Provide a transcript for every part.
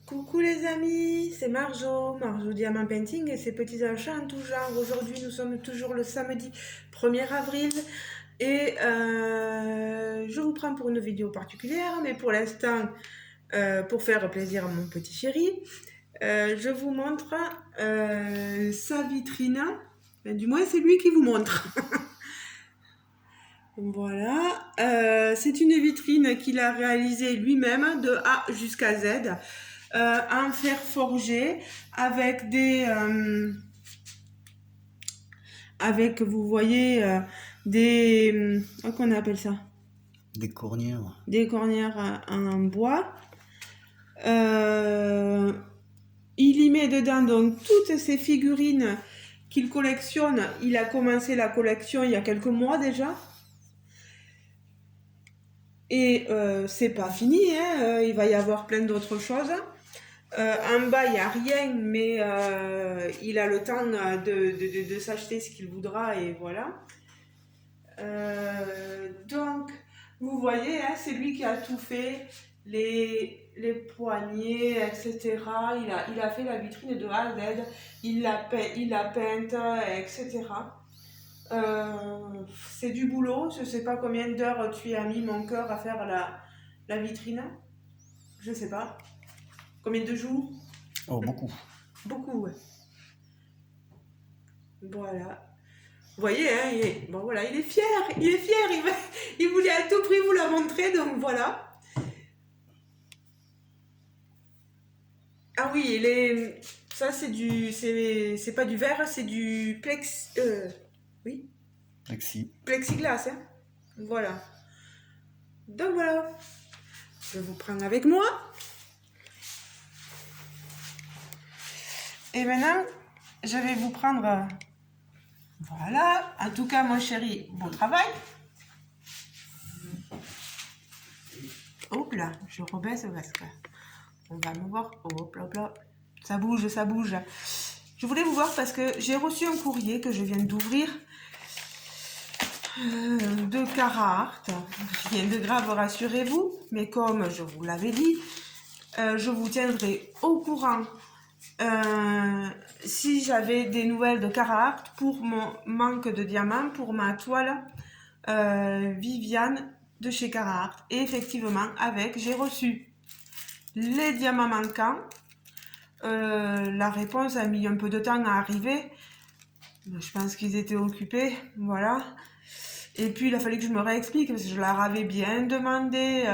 Coucou les amis, c'est Marjo Diamant Painting et ses petits achats en tout genre. Aujourd'hui nous sommes toujours le samedi 1er avril et je vous prends pour une vidéo particulière, mais pour l'instant, pour faire plaisir à mon petit chéri, je vous montre sa vitrine. Du moins c'est lui qui vous montre. Voilà, c'est une vitrine qu'il a réalisée lui-même de A jusqu'à Z. En fer forgé avec avec, vous voyez, qu'on appelle ça, des cornières en bois. Il y met dedans donc toutes ces figurines qu'il collectionne. Il a commencé la collection il y a quelques mois déjà. Et c'est pas fini, hein, il va y avoir plein d'autres choses. En bas, il n'y a rien, mais il a le temps de s'acheter ce qu'il voudra, et voilà. Donc, vous voyez, hein, c'est lui qui a tout fait, les poignées, etc. Il a fait la vitrine de A à Z, il l'a peinte, etc. C'est du boulot, je ne sais pas combien d'heures tu as mis mon cœur à faire la vitrine, je ne sais pas. Combien de jours? Oh, beaucoup. Beaucoup, ouais. Voilà. Vous voyez, hein, bon, voilà, il est fier, il voulait à tout prix vous la montrer, donc voilà. Ah oui, ça c'est pas du verre, c'est du oui, plexiglas, hein. Voilà. Donc voilà, je vous prends avec moi. Et maintenant, je vais vous prendre, voilà, en tout cas mon chéri, bon travail. Hop là, je rebaisse parce que on va me voir. Hop là, hop là. Ça bouge, ça bouge. Je voulais vous voir parce que j'ai reçu un courrier que je viens d'ouvrir de Carhartt. Rien de grave, rassurez-vous. Mais comme je vous l'avais dit, je vous tiendrai au courant si j'avais des nouvelles de Carhartt pour mon manque de diamants, pour ma toile Viviane de chez Carhartt. Et effectivement, j'ai reçu les diamants manquants. La réponse a mis un peu de temps à arriver. Je pense qu'ils étaient occupés, voilà. Et puis il a fallu que je me réexplique parce que je leur avais bien demandé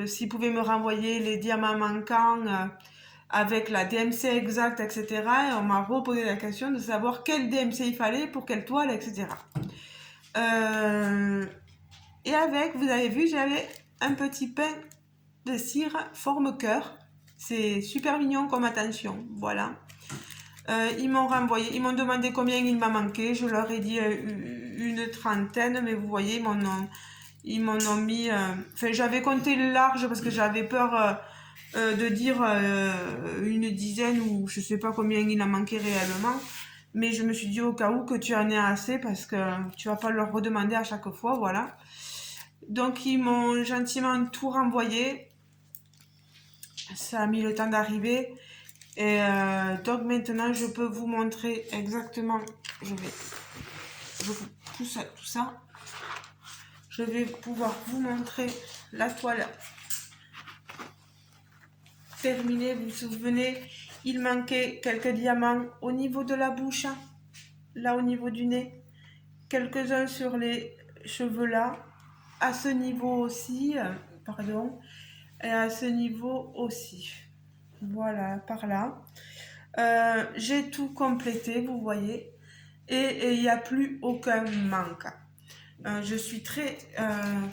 s'ils pouvaient me renvoyer les diamants manquants avec la DMC exacte, etc. Et on m'a reposé la question de savoir quel DMC il fallait pour quelle toile, etc. Et vous avez vu, j'avais un petit pain de cire forme cœur. C'est super mignon comme attention, voilà. Ils m'ont demandé combien il m'a manqué. Je leur ai dit une trentaine, mais vous voyez, ils m'en ont mis. Enfin, j'avais compté large parce que j'avais peur de dire une dizaine ou je sais pas combien il a manqué réellement. Mais je me suis dit au cas où que tu en aies assez parce que tu vas pas leur redemander à chaque fois, voilà. Donc ils m'ont gentiment tout renvoyé. Ça a mis le temps d'arriver. Et donc maintenant je peux vous montrer exactement, tout ça, je vais pouvoir vous montrer la toile terminée. Vous vous souvenez, il manquait quelques diamants au niveau de la bouche, là au niveau du nez, quelques-uns sur les cheveux là, à ce niveau aussi, pardon, et à ce niveau aussi, voilà, par là. J'ai tout complété, vous voyez, et il n'y a plus aucun manque. Je suis très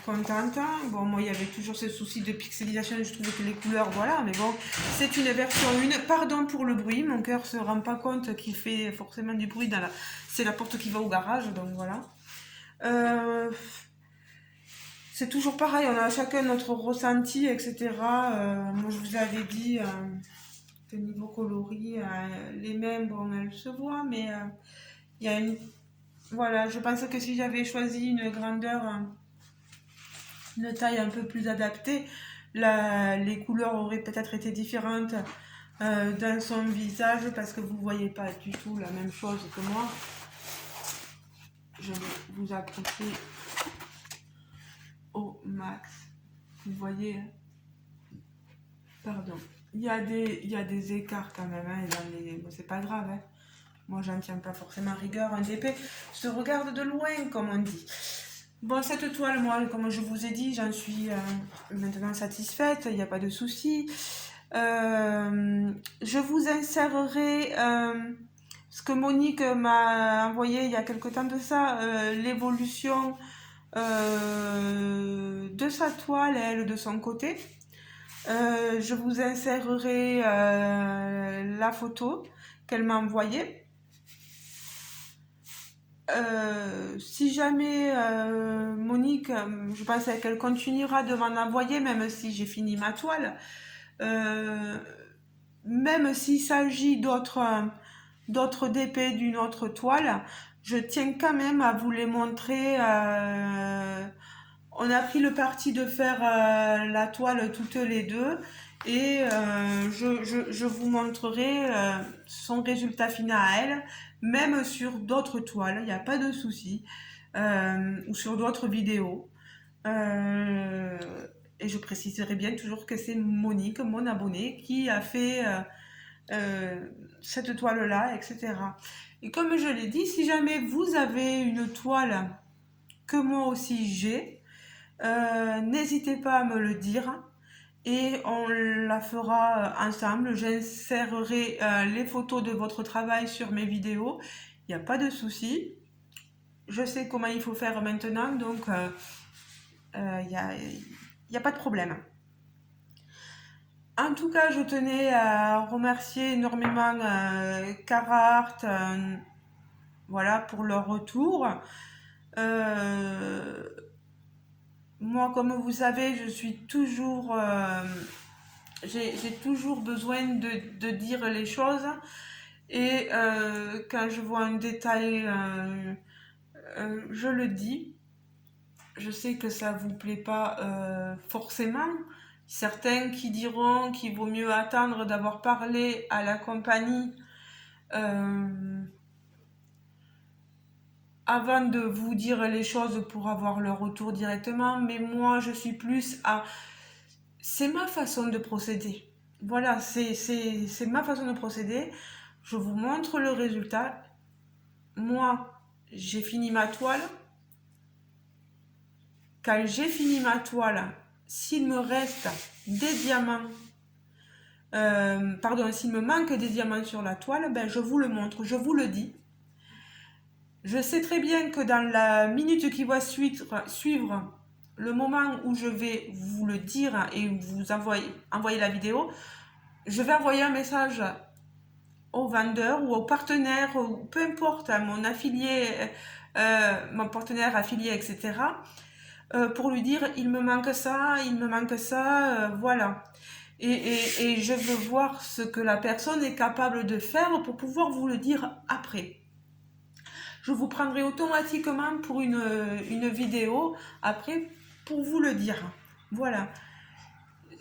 contente. Bon, moi, il y avait toujours ce souci de pixelisation, je trouvais que les couleurs, voilà, mais bon, c'est une version 1. Pardon pour le bruit, mon cœur se rend pas compte qu'il fait forcément du bruit c'est la porte qui va au garage, donc voilà. C'est toujours pareil, on a chacun notre ressenti, etc. Moi, je vous avais dit que niveau coloris, les mêmes, bon, elles se voient, mais il y a une... Voilà, je pense que si j'avais choisi une grandeur, une taille un peu plus adaptée, les couleurs auraient peut-être été différentes dans son visage parce que vous voyez pas du tout la même chose que moi. Je vais vous approcher au max. Vous voyez, pardon. Il y a des écarts quand même, hein, bon, c'est pas grave. Hein. Moi, j'en tiens pas forcément rigueur. Un DP se regarde de loin, comme on dit. Bon, cette toile, moi, comme je vous ai dit, j'en suis maintenant satisfaite. Il n'y a pas de souci. Je vous insérerai ce que Monique m'a envoyé il y a quelque temps de ça, l'évolution de sa toile, elle, de son côté. Je vous insérerai la photo qu'elle m'a envoyée. Si jamais Monique, je pense qu'elle continuera de m'en envoyer, même si j'ai fini ma toile, même s'il s'agit d'autres DP d'une autre toile, je tiens quand même à vous les montrer. On a pris le parti de faire la toile toutes les deux et je vous montrerai son résultat final à elle, même sur d'autres toiles, il n'y a pas de souci, ou sur d'autres vidéos. Et je préciserai bien toujours que c'est Monique, mon abonnée, qui a fait cette toile-là, etc. Et comme je l'ai dit, si jamais vous avez une toile que moi aussi j'ai, n'hésitez pas à me le dire et on la fera ensemble. J'insérerai les photos de votre travail sur mes vidéos. Il n'y a pas de souci. Je sais comment il faut faire maintenant, donc il n'y a pas de problème. En tout cas, je tenais à remercier énormément Carhartt, voilà, pour leur retour. Moi, comme vous savez, je suis toujours, j'ai toujours besoin de dire les choses et quand je vois un détail, je le dis. Je sais que ça vous plaît pas forcément. Certains qui diront qu'il vaut mieux attendre d'avoir parlé à la compagnie avant de vous dire les choses pour avoir le retour directement, mais moi je suis plus à... C'est ma façon de procéder. Voilà, c'est ma façon de procéder. Je vous montre le résultat. Moi, j'ai fini ma toile. Quand j'ai fini ma toile, s'il me reste des diamants, pardon, s'il me manque des diamants sur la toile, ben je vous le montre, je vous le dis. Je sais très bien que dans la minute qui va suivre le moment où je vais vous le dire et vous envoyer la vidéo, je vais envoyer un message au vendeur ou au partenaire, ou peu importe, à mon affilié, mon partenaire affilié, etc., pour lui dire il me manque ça, voilà. Et je veux voir ce que la personne est capable de faire pour pouvoir vous le dire après. Je vous prendrai automatiquement pour une vidéo après pour vous le dire. Voilà.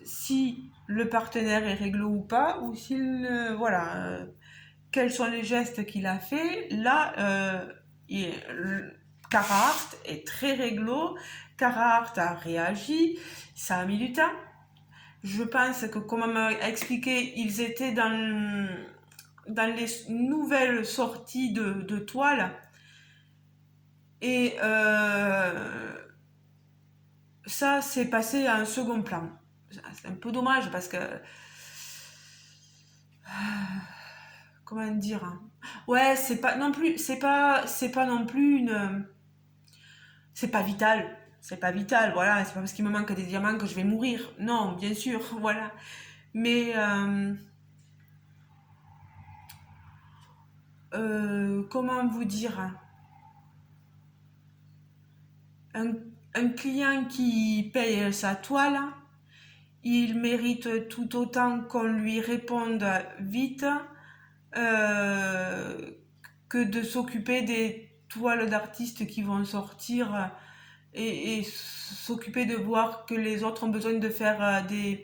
Si le partenaire est réglo ou pas, ou s'il... voilà. Quels sont les gestes qu'il a fait. Là, Carhartt est très réglo. Carhartt a réagi. Ça a mis du temps. Je pense que, comme on m'a expliqué, ils étaient dans les nouvelles sorties de toiles. Et ça, c'est passé à un second plan. C'est un peu dommage parce que... comment dire, hein. Ouais, c'est pas non plus une... C'est pas vital. C'est pas vital, voilà. C'est pas parce qu'il me manque des diamants que je vais mourir. Non, bien sûr, voilà. Mais... comment vous dire, hein. Un client qui paye sa toile, il mérite tout autant qu'on lui réponde vite que de s'occuper des toiles d'artistes qui vont sortir et s'occuper de voir que les autres ont besoin de faire des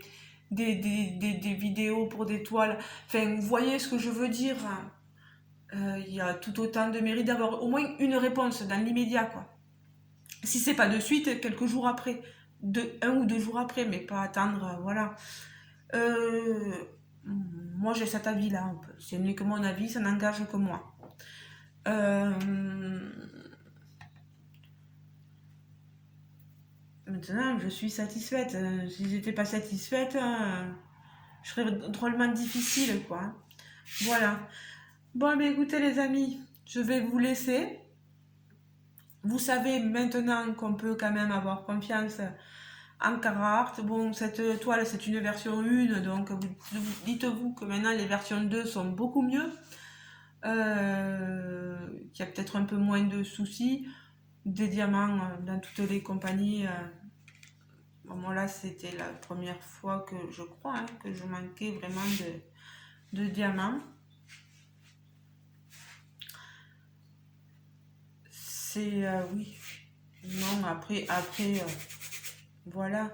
vidéos pour des toiles. Enfin, vous voyez ce que je veux dire. Il y a tout autant de mérite d'avoir au moins une réponse dans l'immédiat, quoi. Si c'est pas de suite, quelques jours après, 1 ou 2 jours après, mais pas attendre, voilà. Euh, Moi, j'ai cet avis-là. Ce n'est que mon avis, ça n'engage que moi. Maintenant, je suis satisfaite. Si j'étais pas satisfaite, je serais drôlement difficile, quoi. Voilà. Bon, mais écoutez, les amis, je vais vous laisser. Vous savez maintenant qu'on peut quand même avoir confiance en Carhartt. Bon, cette toile, c'est une version 1, donc dites-vous que maintenant les versions 2 sont beaucoup mieux. Qu'il y a peut-être un peu moins de soucis. Des diamants dans toutes les compagnies. Bon, là, c'était la première fois que je crois que je manquais vraiment de diamants. C'est oui. Non, après, voilà.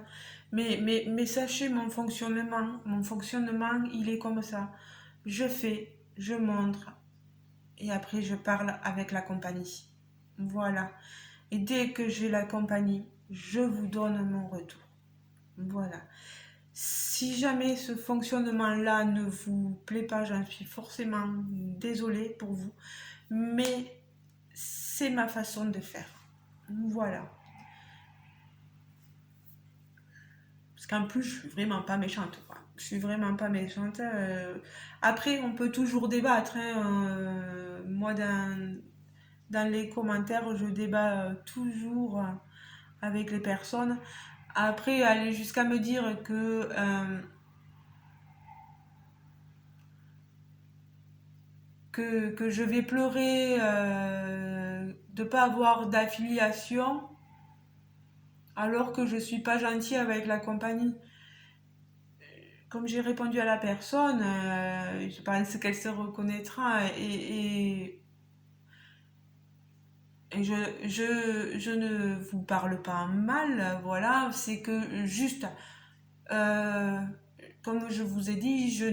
Mais sachez mon fonctionnement. Mon fonctionnement, il est comme ça. Je fais, je montre, et après je parle avec la compagnie. Voilà. Et dès que j'ai la compagnie, je vous donne mon retour. Voilà. Si jamais ce fonctionnement-là ne vous plaît pas, j'en suis forcément désolée pour vous. Mais c'est ma façon de faire. Voilà. Parce qu'en plus, je suis vraiment pas méchante, quoi. Je suis vraiment pas méchante. Après, on peut toujours débattre, hein. Moi, dans les commentaires, je débat toujours avec les personnes. Après, aller jusqu'à me dire que je vais pleurer de ne pas avoir d'affiliation alors que je suis pas gentille avec la compagnie. Comme j'ai répondu à la personne, je pense qu'elle se reconnaîtra et je ne vous parle pas mal, voilà, c'est que juste, euh, comme je vous ai dit, je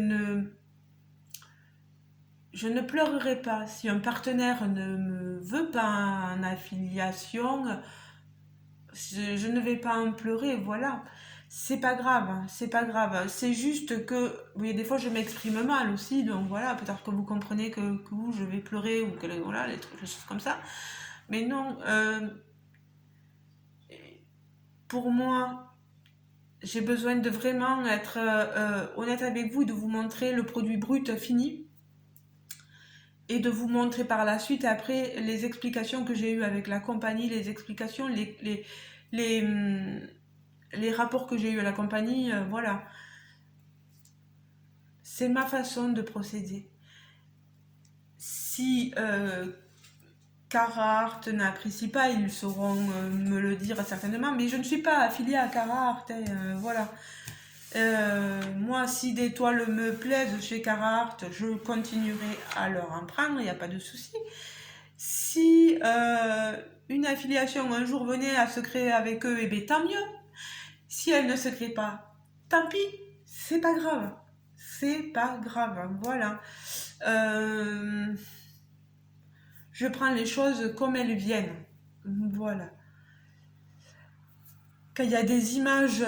ne pleurerai pas. Si un partenaire ne me veut pas en affiliation, je ne vais pas en pleurer, voilà. C'est pas grave, hein, c'est pas grave. C'est juste que, oui, des fois je m'exprime mal aussi, donc voilà, peut-être que vous comprenez que je vais pleurer ou que voilà, les choses comme ça. Mais non, pour moi, j'ai besoin de vraiment être honnête avec vous, de vous montrer le produit brut fini et de vous montrer par la suite après les explications que j'ai eues avec la compagnie, les explications, les, hum, les rapports que j'ai eus à la compagnie, voilà. C'est ma façon de procéder. Si Carhartt n'apprécie pas, ils sauront me le dire certainement, mais je ne suis pas affiliée à Carhartt, hein, voilà. Moi, si des toiles me plaisent chez Carhartt, je continuerai à leur en prendre, il n'y a pas de souci. Si une affiliation un jour venait à se créer avec eux, eh bien tant mieux. Si elle ne se crée pas, tant pis, c'est pas grave. C'est pas grave, voilà. Je prends les choses comme elles viennent. Voilà. Quand il y a des images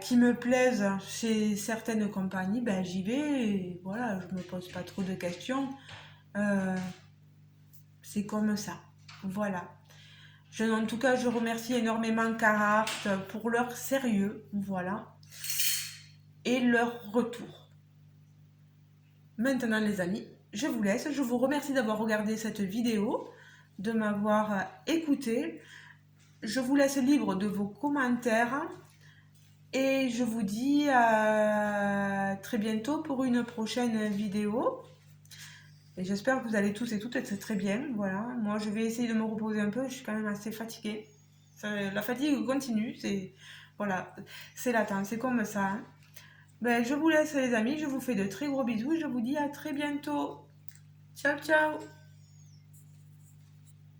qui me plaisent chez certaines compagnies, ben j'y vais et voilà, je me pose pas trop de questions. Euh, c'est comme ça. Voilà. En tout cas, je remercie énormément Carhartt pour leur sérieux, voilà, et leur retour. Maintenant, les amis, je vous laisse. Je vous remercie d'avoir regardé cette vidéo, de m'avoir écouté. Je vous laisse libre de vos commentaires et je vous dis à très bientôt pour une prochaine vidéo. Et j'espère que vous allez tous et toutes être très bien. Voilà, moi je vais essayer de me reposer un peu. Je suis quand même assez fatiguée. La fatigue continue. Voilà, c'est latent, c'est comme ça, hein. Ben, je vous laisse les amis. Je vous fais de très gros bisous. Je vous dis à très bientôt. Ciao, ciao.